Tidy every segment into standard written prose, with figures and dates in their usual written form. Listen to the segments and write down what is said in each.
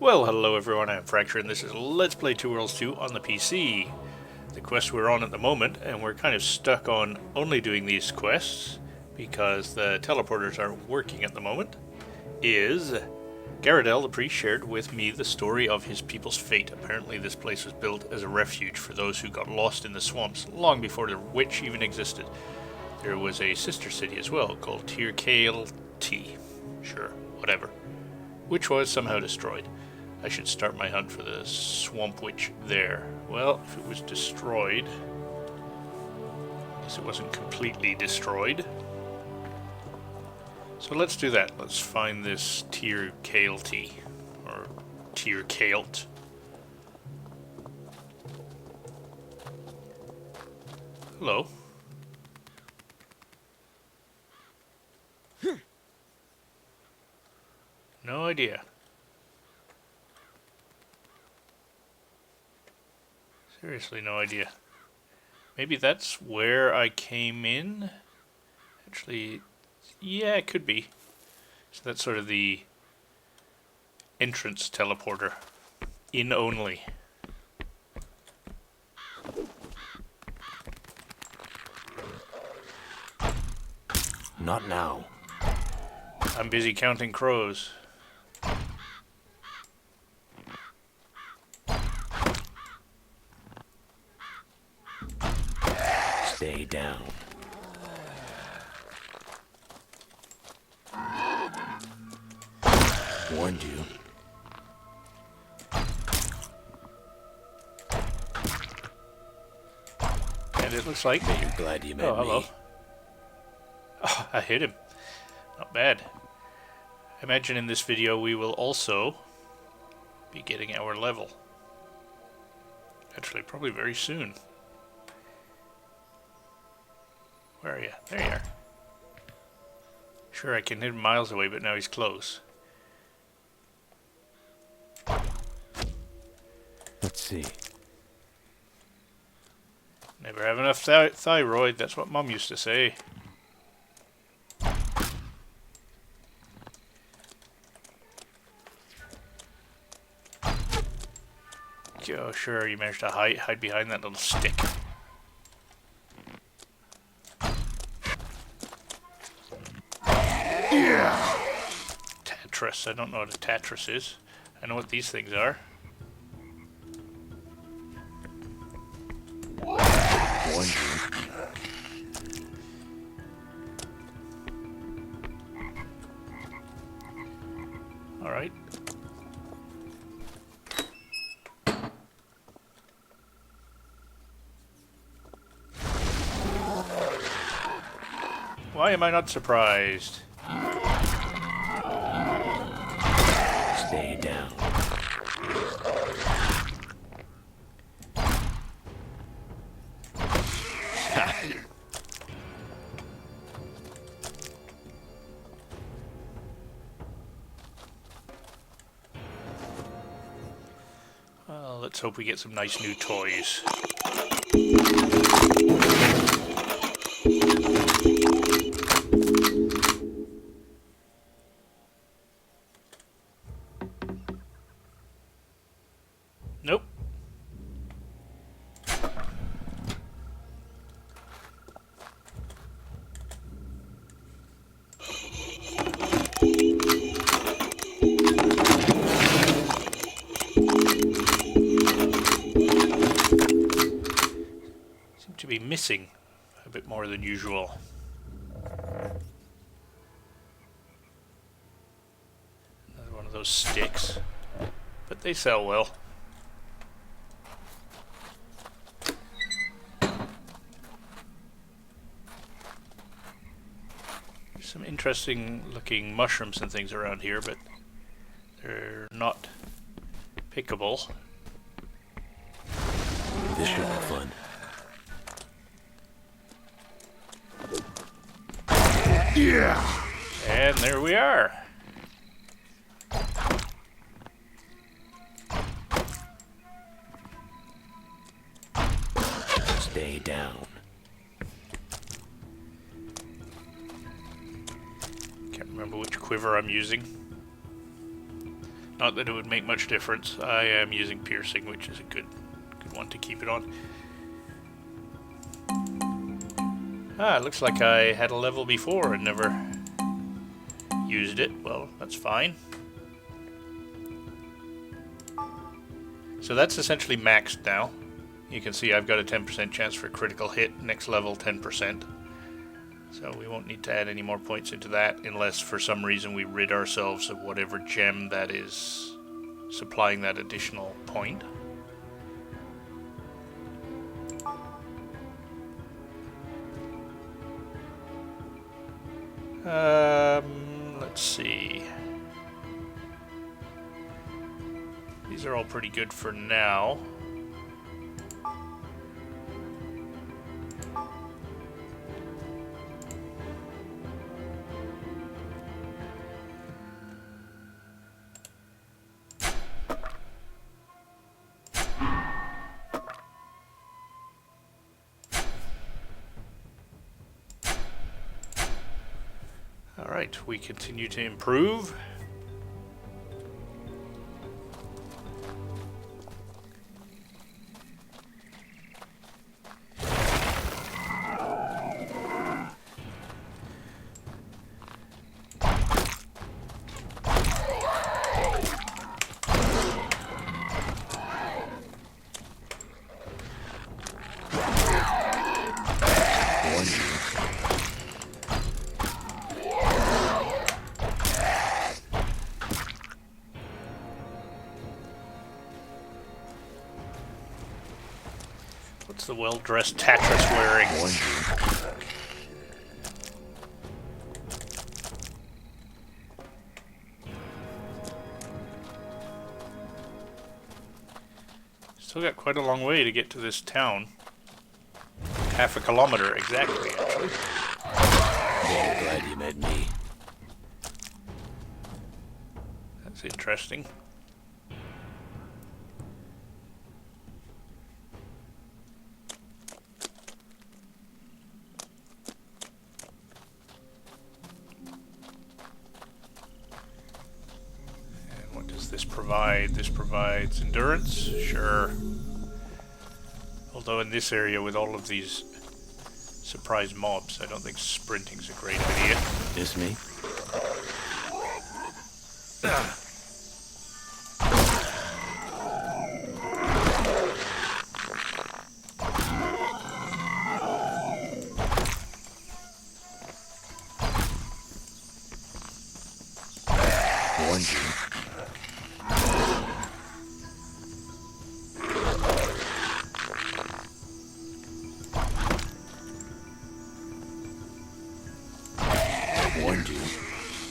Well, hello everyone, I'm Fracture and this is Let's Play Two Worlds 2 on the PC. The quest we're on at the moment, and we're kind of stuck on only doing these quests because the teleporters aren't working at the moment, is Garadel the priest shared with me the story of his people's fate. Apparently this place was built as a refuge for those who got lost in the swamps long before the witch even existed. There was a sister city as well called Tir Cael T. Sure, whatever. Which was somehow destroyed. I should start my hunt for the swamp witch there. Well, if it was destroyed, I guess it wasn't completely destroyed. So let's do that. Let's find this Tir Cael T, or Tir Caelt. Hello. No idea. Seriously, no idea. Maybe that's where I came in? Actually, yeah, it could be. So that's sort of the entrance teleporter. In only. Not now. I'm busy counting crows. Stay down. Warned you. And it looks like... You're glad you met Oh, hello. me. Oh, I hit him. Not bad. I imagine in this video we will also be getting our level. Actually, probably very soon. Where are you? There you are. Sure, I can hit him miles away, but now he's close. Let's see. Never have enough thyroid, that's what Mum used to say. Oh, sure, you managed to hide behind that little stick. Tetris. I don't know what a Tetris is. I know what these things are. Warned you. Alright. Why am I not surprised? Stay down. Well, let's hope we get some nice new toys. Nope. Seem to be missing a bit more than usual. Another one of those sticks. But they sell well. Some interesting looking mushrooms and things around here, but they're not pickable. This should be fun. Yeah. And there we are. Stay down. Can't remember which quiver I'm using. Not that it would make much difference. I am using piercing, which is a good one to keep it on. Ah, it looks like I had a level before and never used it. Well, that's fine. So that's essentially maxed now. You can see I've got a 10% chance for critical hit, next level 10%. So we won't need to add any more points into that unless for some reason we rid ourselves of whatever gem that is supplying that additional point. Let's see. These are all pretty good for now. Alright, we continue to improve. What's the well-dressed Tatris wearing? Still got quite a long way to get to this town. Half a kilometer exactly, actually. Very glad you met me. That's interesting. This provide? This provides endurance? Sure. Although in this area with all of these surprise mobs, I don't think sprinting's a great idea. Just me? Warned you.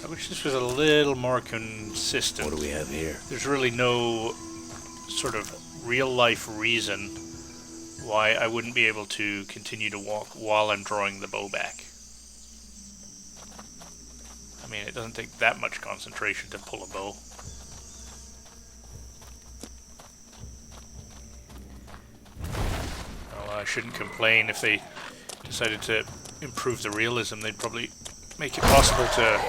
I wish this was a little more consistent. What do we have here? There's really no sort of real-life reason why I wouldn't be able to continue to walk while I'm drawing the bow back. I mean, it doesn't take that much concentration to pull a bow. Well, I shouldn't complain. If they decided to improve the realism, they'd probably make it possible to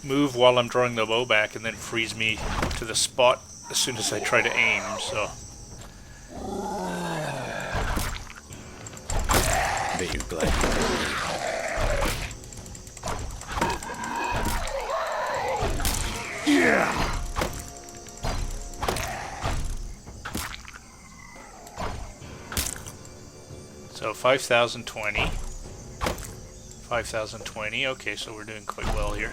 move while I'm drawing the bow back and then freeze me to the spot as soon as I try to aim, so... Bet you're glad you met me. Yeah! So 5,020. 5,020, okay, so we're doing quite well here.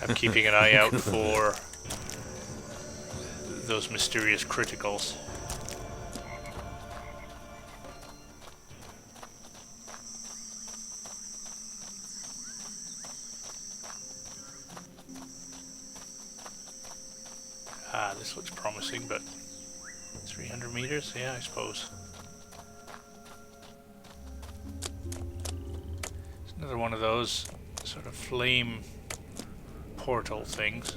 I'm keeping an eye out for those mysterious criticals. Ah, this looks promising, but 300 meters? Yeah, I suppose. It's another one of those sort of flame portal things.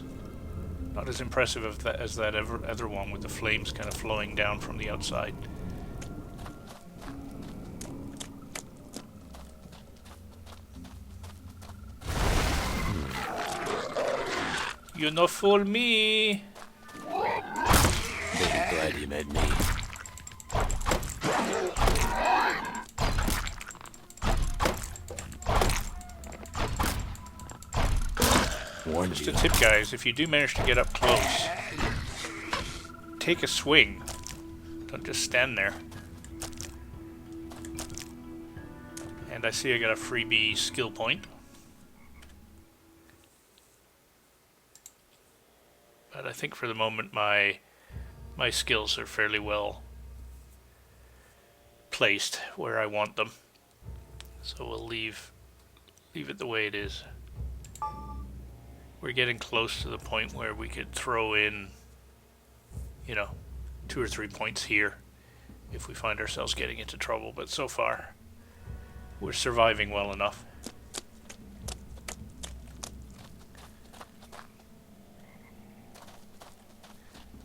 Not as impressive as that other one with the flames kind of flowing down from the outside. You no fool me. Be glad you met me. Warned Just you. a tip, guys, if you do manage to get up close, take a swing. Don't just stand there. And I see I got a freebie skill point. But I think for the moment my skills are fairly well placed where I want them. So we'll leave it the way it is. We're getting close to the point where we could throw in, you know, 2 or 3 points here if we find ourselves getting into trouble, but so far we're surviving well enough.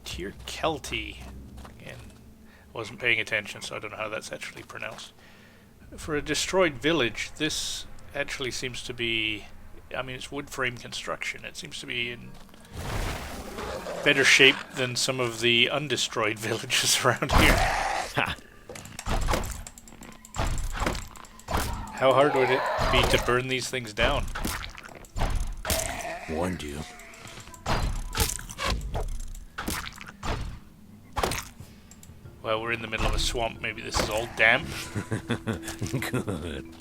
Tyr Kelty. Again, wasn't paying attention, so I don't know how that's actually pronounced. For a destroyed village, this actually seems to be, I mean, it's wood frame construction. It seems to be in better shape than some of the undestroyed villages around here. How hard would it be to burn these things down? Warned you. Well, we're in the middle of a swamp. Maybe this is all damp. Good.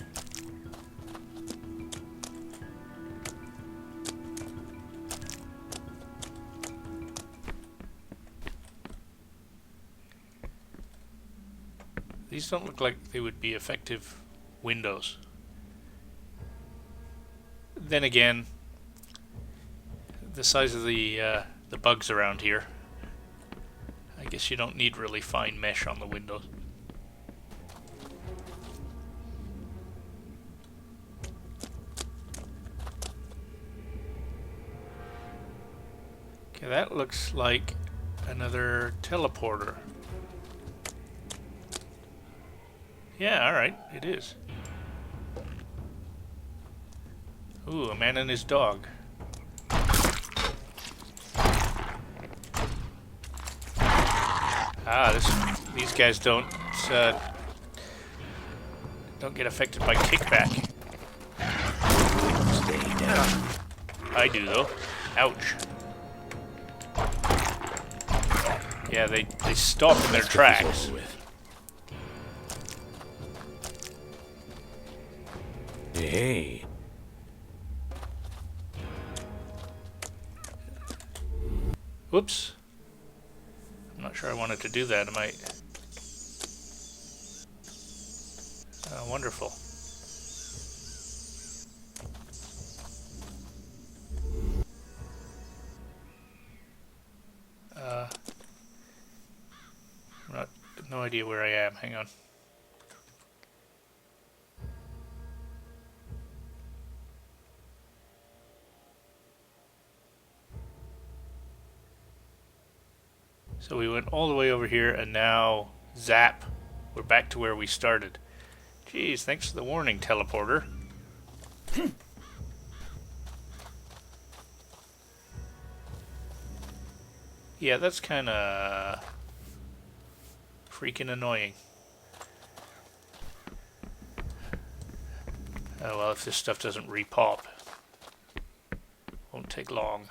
These don't look like they would be effective windows. Then again, the size of the bugs around here, I guess you don't need really fine mesh on the windows. Okay, that looks like another teleporter. Yeah, alright, it is. Ooh, a man and his dog. These guys don't get affected by kickback. Stay down. I do though. Ouch. Yeah, they stop in their Let's get this tracks. over with. Hey. Whoops. I'm not sure I wanted to do that. Am I? Wonderful. No idea where I am. Hang on. So we went all the way over here, and now, zap, we're back to where we started. Geez, thanks for the warning, teleporter. Yeah, that's kind of freaking annoying. Oh well, if this stuff doesn't repop, won't take long.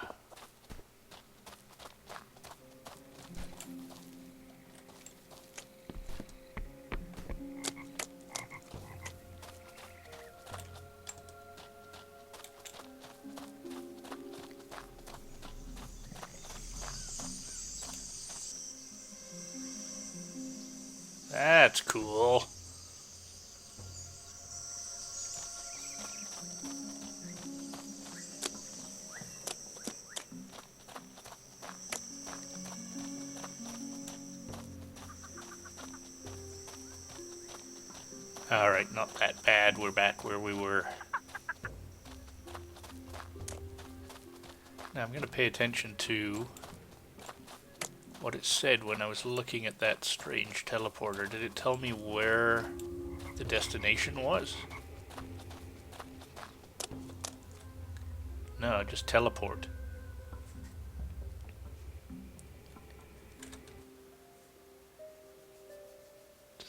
That's cool. Alright, not that bad. We're back where we were. Now I'm going to pay attention to what it said when I was looking at that strange teleporter. Did it tell me where the destination was? No, just teleport.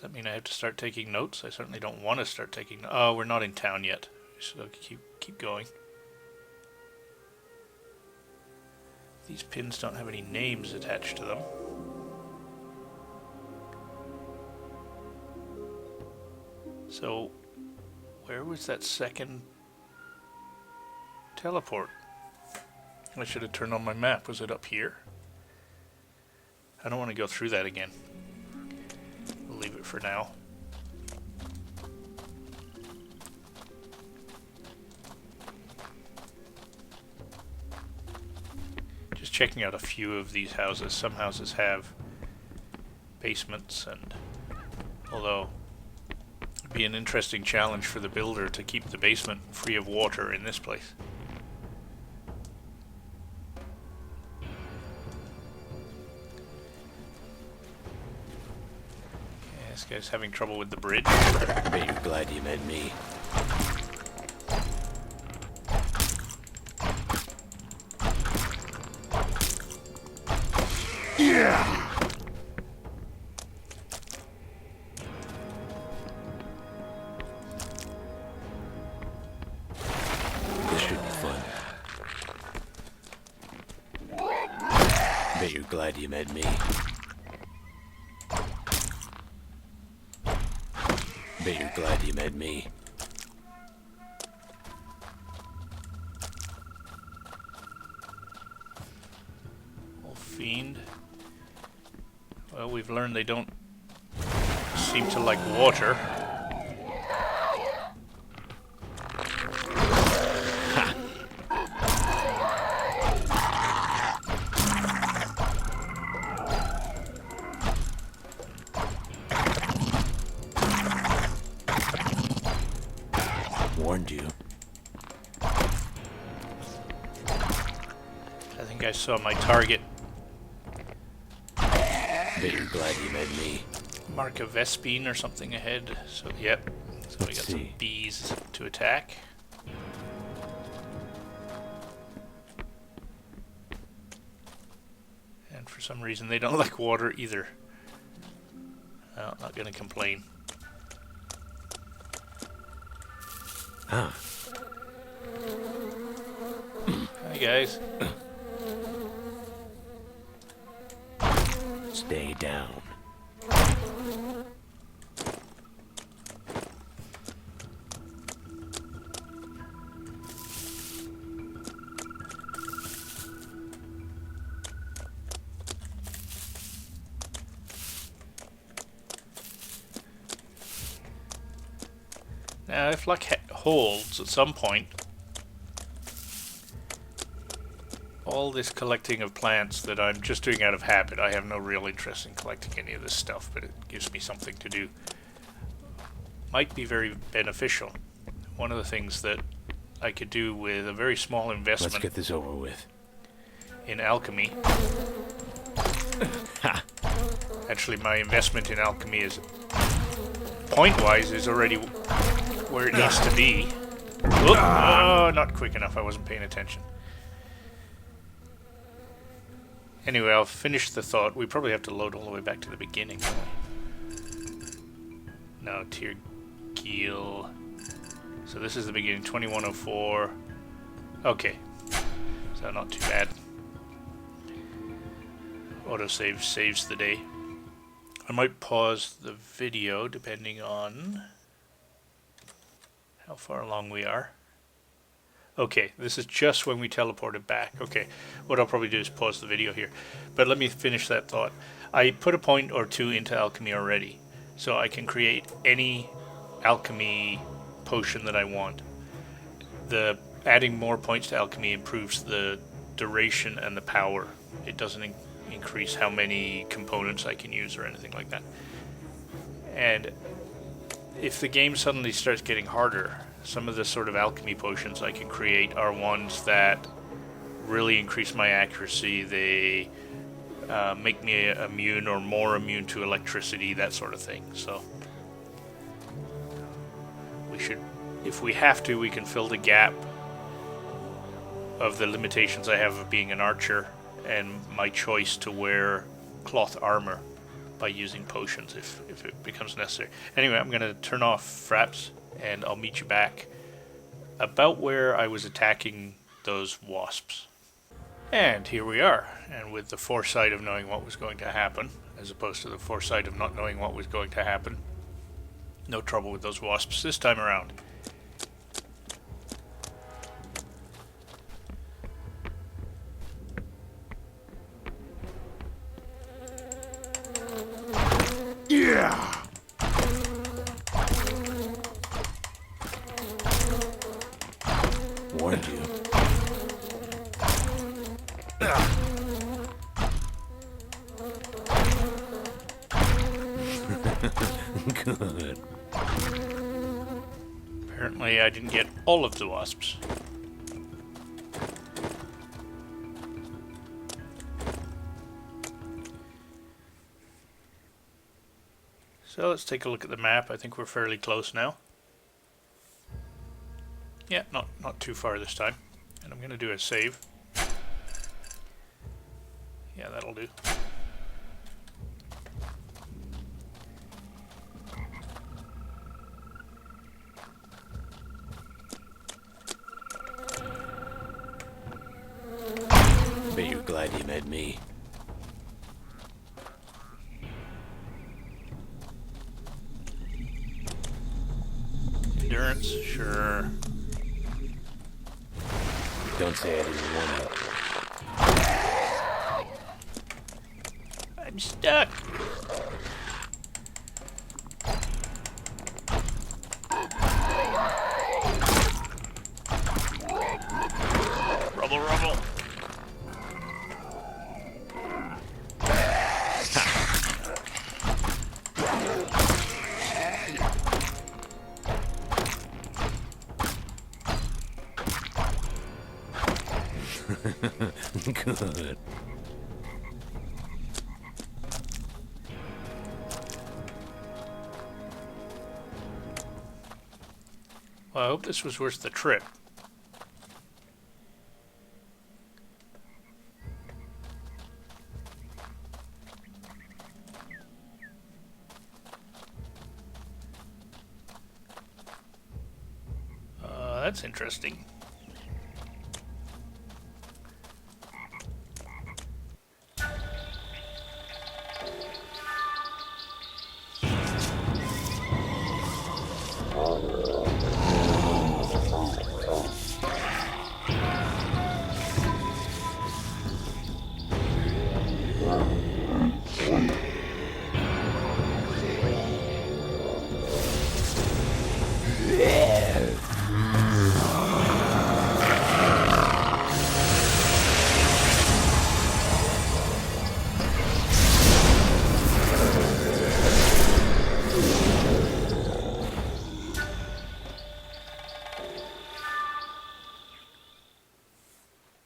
that mean I have to start taking notes? I certainly don't want to start taking. Oh, we're not in town yet, so keep going. These pins don't have any names attached to them. So, where was that second teleport? I should have turned on my map. Was it up here? I don't want to go through that again. We'll leave it for now. Just checking out a few of these houses. Some houses have basements, and although it'd be an interesting challenge for the builder to keep the basement free of water in this place. Yeah, this guy's having trouble with the bridge. Bet you're glad you met me. Yeah. This should be fun. Bet you're glad you met me. Bet you're glad you met me. Old fiend. Well, we've learned they don't seem to like water. Warned you. I think I saw my target. Bet you're glad you met me. Mark a Vespine or something ahead. So, yep. So we Let's got some see. bees to attack. And for some reason they don't like water either. Well, not gonna complain. Huh. Hi guys. Stay down. Now, if luck holds at some point, all this collecting of plants that I'm just doing out of habit, I have no real interest in collecting any of this stuff, but it gives me something to do, might be very beneficial. One of the things that I could do with a very small Let's investment get this over with. in alchemy. Actually, my investment in alchemy is, point-wise, is already where it needs to be. Whoop. Oh, not quick enough. I wasn't paying attention. Anyway, I'll finish the thought. We probably have to load all the way back to the beginning. No, Tier Geel. So this is the beginning, 2104. Okay. So not too bad. Autosave saves the day. I might pause the video depending on how far along we are. Okay, this is just when we teleported back. Okay, what I'll probably do is pause the video here. But let me finish that thought. I put a point or two into alchemy already, so I can create any alchemy potion that I want. The adding more points to alchemy improves the duration and the power. It doesn't increase how many components I can use or anything like that. And if the game suddenly starts getting harder, some of the sort of alchemy potions I can create are ones that really increase my accuracy. They make me immune or more immune to electricity, that sort of thing. So we should, if we have to, we can fill the gap of the limitations I have of being an archer and my choice to wear cloth armor by using potions if it becomes necessary. Anyway, I'm going to turn off Fraps, and I'll meet you back about where I was attacking those wasps. And here we are, and with the foresight of knowing what was going to happen, as opposed to the foresight of not knowing what was going to happen. No trouble with those wasps this time around. Yeah! Warned you. Good. Apparently I didn't get all of the wasps. So let's take a look at the map. I think we're fairly close now. Yeah, not too far this time. And I'm going to do a save. Yeah, that'll do. Bet you're glad you met me. Endurance, sure. Don't say I didn't warn you. I'm stuck. Rubble, rubble. Good. Well, I hope this was worth the trip. That's interesting.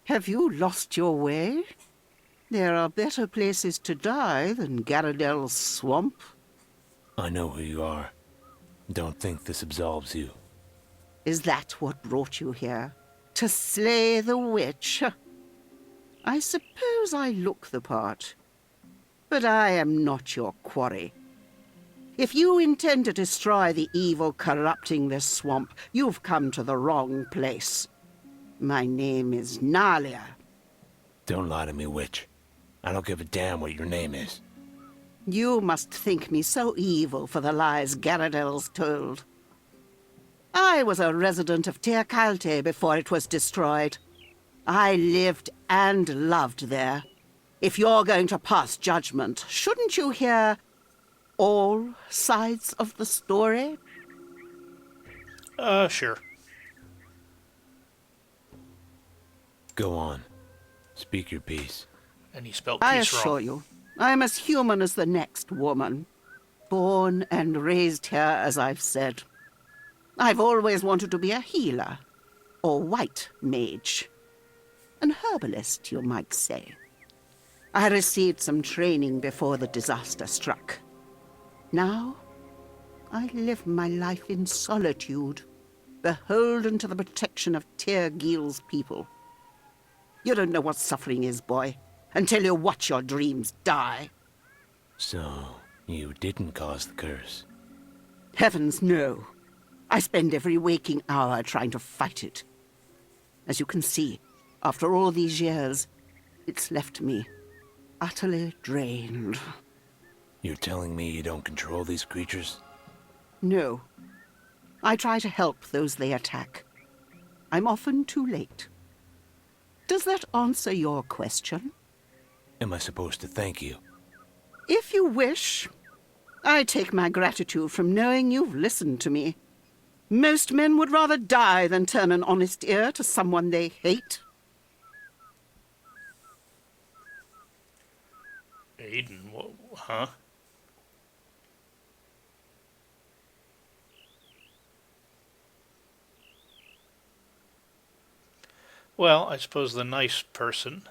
Have you lost your way? There are better places to die than Garradel's swamp. I know who you are. Don't think this absolves you. Is that what brought you here? To slay the witch? I suppose I look the part. But I am not your quarry. If you intend to destroy the evil corrupting this swamp, you've come to the wrong place. My name is Nalia. Don't lie to me, witch. I don't give a damn what your name is. You must think me so evil for the lies Garradel's told. I was a resident of Tir Calte before it was destroyed. I lived and loved there. If you're going to pass judgment, shouldn't you hear all sides of the story? Sure. Go on. Speak your piece. And he spelled I peace assure wrong. you, I'm as human as the next woman. Born and raised here, as I've said. I've always wanted to be a healer, or white mage. An herbalist, you might say. I received some training before the disaster struck. Now, I live my life in solitude, beholden to the protection of Tir Gil's people. You don't know what suffering is, boy, until you watch your dreams die. So, you didn't cause the curse. Heavens, no. I spend every waking hour trying to fight it. As you can see, after all these years, it's left me utterly drained. You're telling me you don't control these creatures? No. I try to help those they attack. I'm often too late. Does that answer your question? Am I supposed to thank you? If you wish. I take my gratitude from knowing you've listened to me. Most men would rather die than turn an honest ear to someone they hate. Aiden, huh? Well, I suppose the nice person.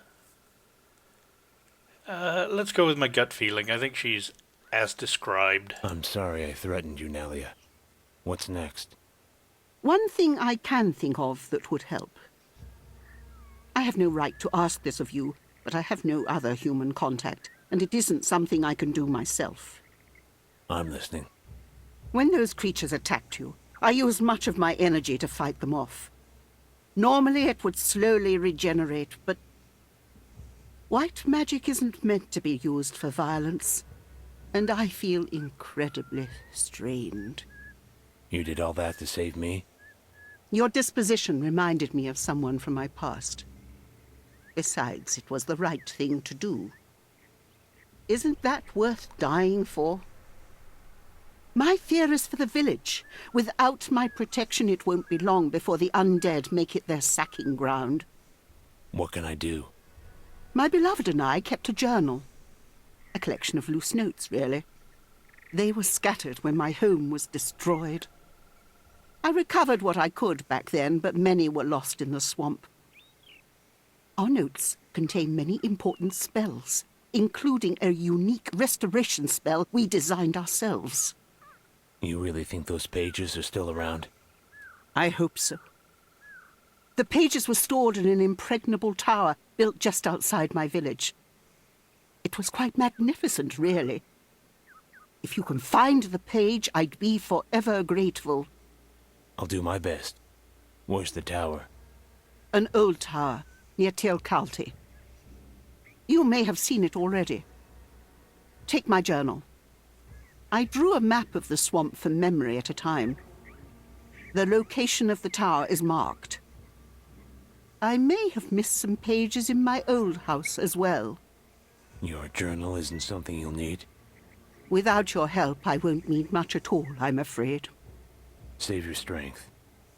Let's go with my gut feeling. I think she's as described. I'm sorry I threatened you, Nelia. What's next? One thing I can think of that would help. I have no right to ask this of you, but I have no other human contact, and it isn't something I can do myself. I'm listening. When those creatures attacked you, I used much of my energy to fight them off. Normally it would slowly regenerate, but white magic isn't meant to be used for violence, and I feel incredibly strained. You did all that to save me? Your disposition reminded me of someone from my past. Besides, it was the right thing to do. Isn't that worth dying for? My fear is for the village. Without my protection, it won't be long before the undead make it their sacking ground. What can I do? My beloved and I kept a journal. A collection of loose notes, really. They were scattered when my home was destroyed. I recovered what I could back then, but many were lost in the swamp. Our notes contain many important spells, including a unique restoration spell we designed ourselves. You really think those pages are still around? I hope so. The pages were stored in an impregnable tower built just outside my village. It was quite magnificent, really. If you can find the page, I'd be forever grateful. I'll do my best. Where's the tower? An old tower near Tel Kalti. You may have seen it already. Take my journal. I drew a map of the swamp from memory at a time. The location of the tower is marked. I may have missed some pages in my old house as well. Your journal isn't something you'll need? Without your help, I won't need much at all, I'm afraid. Save your strength.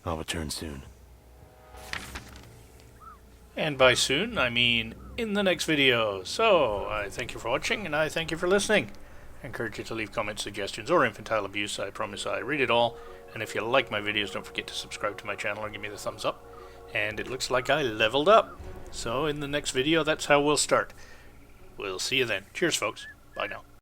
I'll return soon. And by soon, I mean in the next video. So, I thank you for watching, and I thank you for listening. I encourage you to leave comments, suggestions, or infantile abuse. I promise I read it all. And if you like my videos, don't forget to subscribe to my channel or give me the thumbs up. And it looks like I leveled up. So in the next video, that's how we'll start. We'll see you then. Cheers, folks. Bye now.